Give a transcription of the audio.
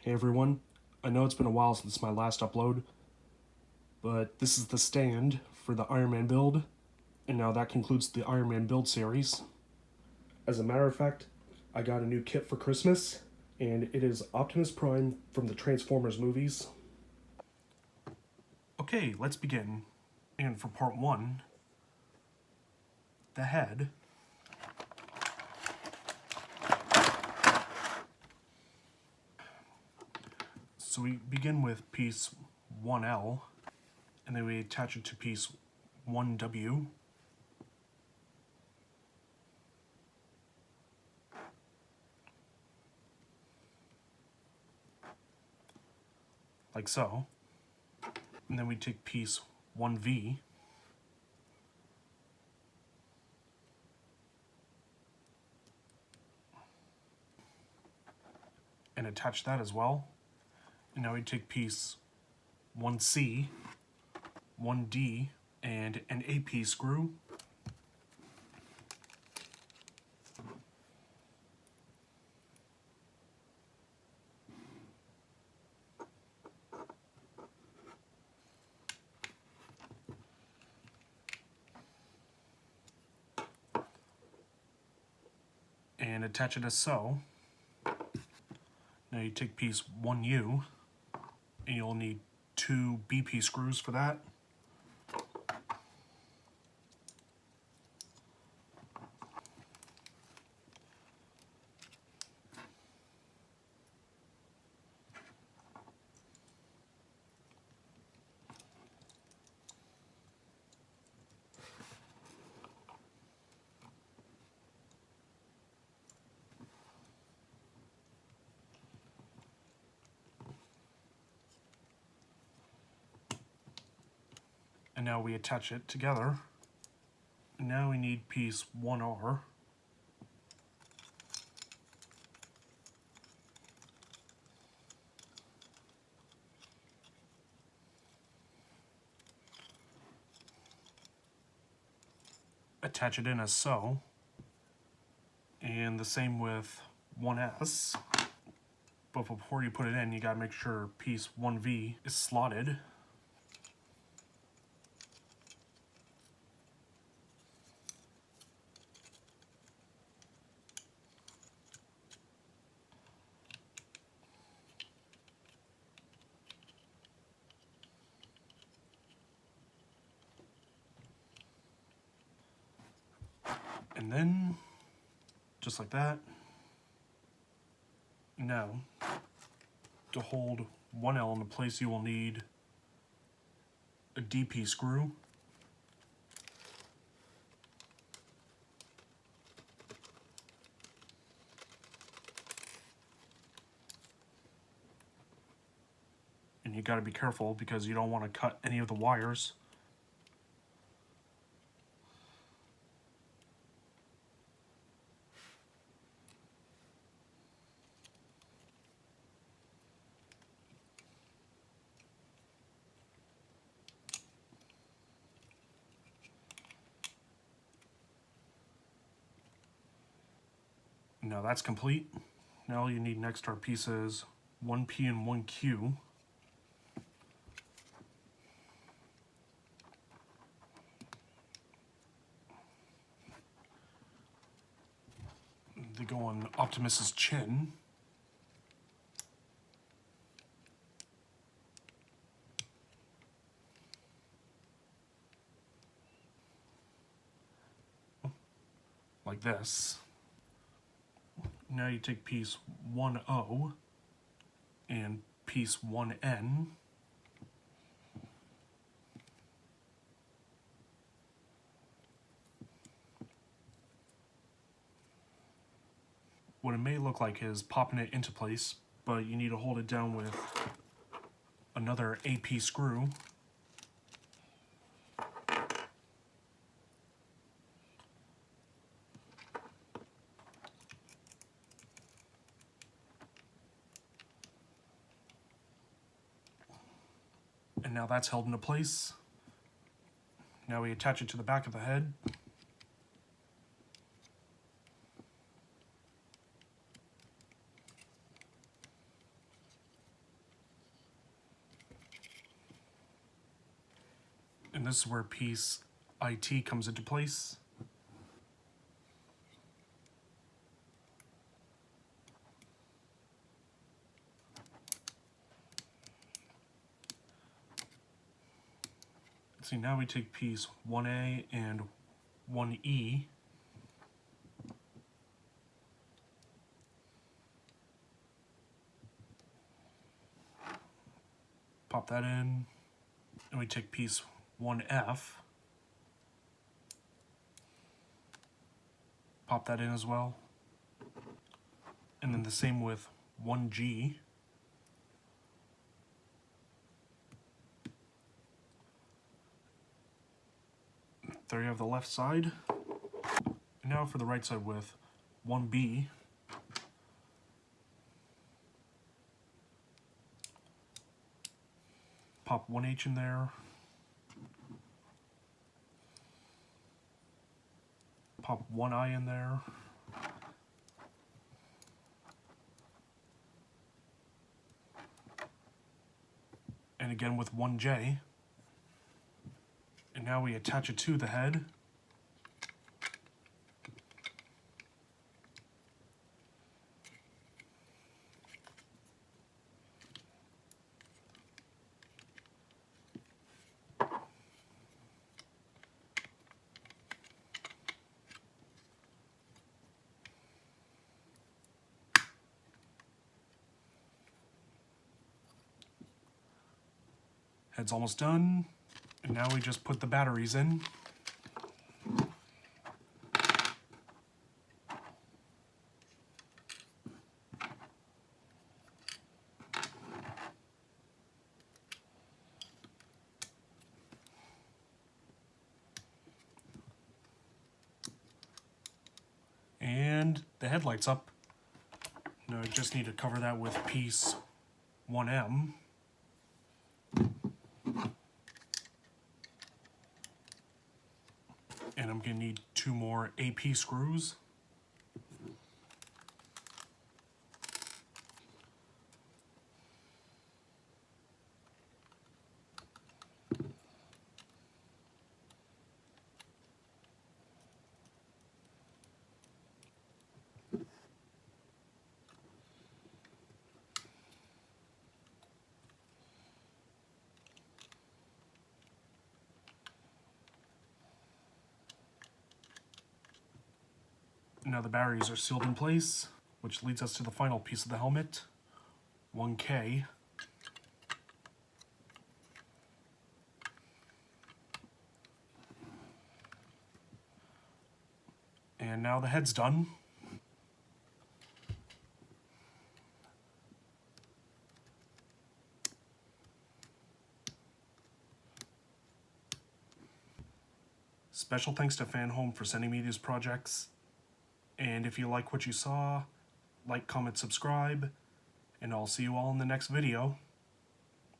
Hey everyone, I know it's been a while since my last upload, but this is the stand for the Iron Man build, and now that concludes the Iron Man build series. As a matter of fact, I got a new kit for Christmas, and it is Optimus Prime from the Transformers movies. Okay, let's begin. And for part 1, the head. So we begin with piece 1L, and then we attach it to piece 1W. Like so. And then we take piece 1V, and attach that as well. And now we take piece 1C, 1D, and an AP screw. And attach it as so. Now you take piece 1U, and you'll need 2 BP screws for that. And now we attach it together. And now we need piece 1R. Attach it in as so. And the same with 1S. But before you put it in, you gotta make sure piece 1V is slotted. And then, just like that. Now, to hold 1L into place, you will need a DP screw. And you gotta be careful because you don't want to cut any of the wires. Now that's complete. Now all you need next are pieces 1P and 1Q. They go on Optimus's chin. Like this. Now you take piece 1O and piece 1N. What it may look like is popping it into place, but you need to hold it down with another AP screw. And now that's held into place. Now we attach it to the back of the head. And this is where piece IT comes into place. See, now we take piece 1A and 1E. Pop that in, and we take piece 1F. Pop that in as well. And then the same with 1G. There you have the left side. And now for the right side with 1B. Pop 1H in there. Pop 1I in there. And again with 1J. And now we attach it to the head. Head's almost done. And now we just put the batteries in. And the head lights up. Now I just need to cover that with piece 1M. And I'm going to need 2 more AP screws. Now the batteries are sealed in place, which leads us to the final piece of the helmet, 1K. And now the head's done. Special thanks to Fan Home for sending me these projects. And if you like what you saw, like, comment, subscribe, and I'll see you all in the next video.